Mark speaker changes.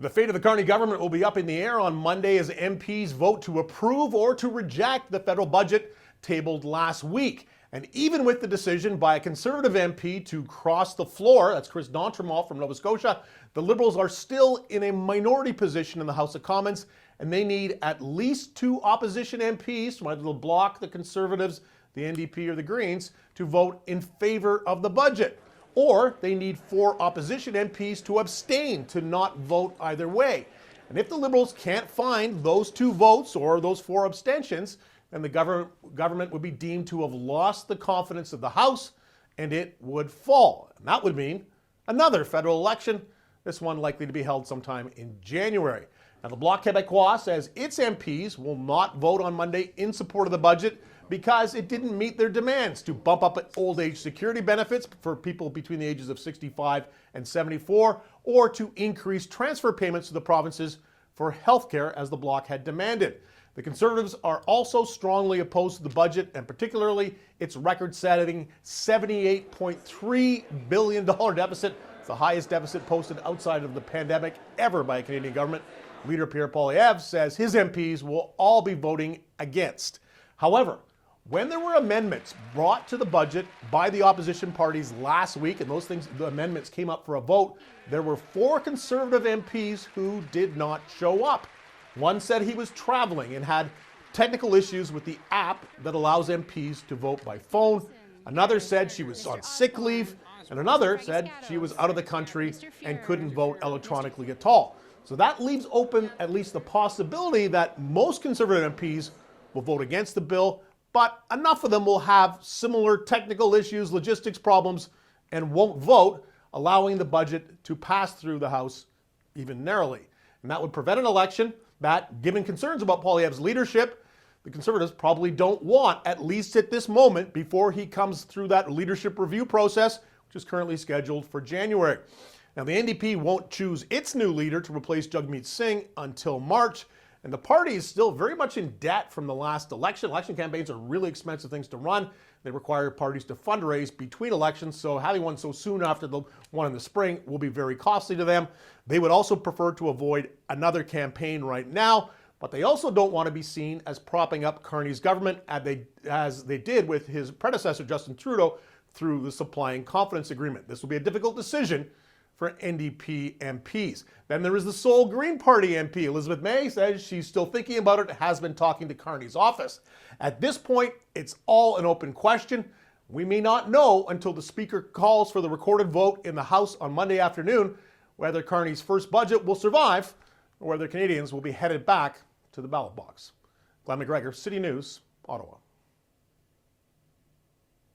Speaker 1: The fate of the Carney government will be up in the air on Monday as MPs vote to approve or to reject the federal budget tabled last week. And even with the decision by a Conservative MP to cross the floor, that's Chris D'Entremont from Nova Scotia, the Liberals are still in a minority position in the House of Commons, and they need at least 2 opposition MPs from either the Bloc, the Conservatives, the NDP, or the Greens to vote in favor of the budget. Or they need 4 opposition MPs to abstain, to not vote either way. And if the Liberals can't find those 2 votes or those 4 abstentions, then the government would be deemed to have lost the confidence of the House, and it would fall. And that would mean another federal election, this one likely to be held sometime in January. Now, the Bloc Québécois says its MPs will not vote on Monday in support of the budget because it didn't meet their demands to bump up old age security benefits for people between the ages of 65 and 74, or to increase transfer payments to the provinces for healthcare as the Bloc had demanded. The Conservatives are also strongly opposed to the budget, and particularly its record-setting $78.3 billion deficit. It's the highest deficit posted outside of the pandemic ever by a Canadian government. Leader Pierre Poilievre says his MPs will all be voting against. However, when there were amendments brought to the budget by the opposition parties last week, and the amendments came up for a vote, there were 4 Conservative MPs who did not show up. One said he was traveling and had technical issues with the app that allows MPs to vote by phone. Another said she was on sick leave, and another said she was out of the country and couldn't vote electronically at all. So that leaves open at least the possibility that most Conservative MPs will vote against the bill, but enough of them will have similar technical issues, logistics problems, and won't vote, allowing the budget to pass through the House even narrowly. And that would prevent an election that, given concerns about Poilievre's leadership, the Conservatives probably don't want, at least at this moment, before he comes through that leadership review process, which is currently scheduled for January. Now, the NDP won't choose its new leader to replace Jagmeet Singh until March, and the party is still very much in debt from the last election. Election campaigns are really expensive things to run. They require parties to fundraise between elections, so having one so soon after the one in the spring will be very costly to them. They would also prefer to avoid another campaign right now, but they also don't want to be seen as propping up Carney's government as they did with his predecessor, Justin Trudeau, through the Supply and Confidence Agreement. This will be a difficult decision for NDP MPs. Then there is the sole Green Party MP. Elizabeth May says she's still thinking about it, has been talking to Carney's office. At this point, it's all an open question. We may not know until the Speaker calls for the recorded vote in the House on Monday afternoon whether Carney's first budget will survive or whether Canadians will be headed back to the ballot box. Glen McGregor, City News, Ottawa.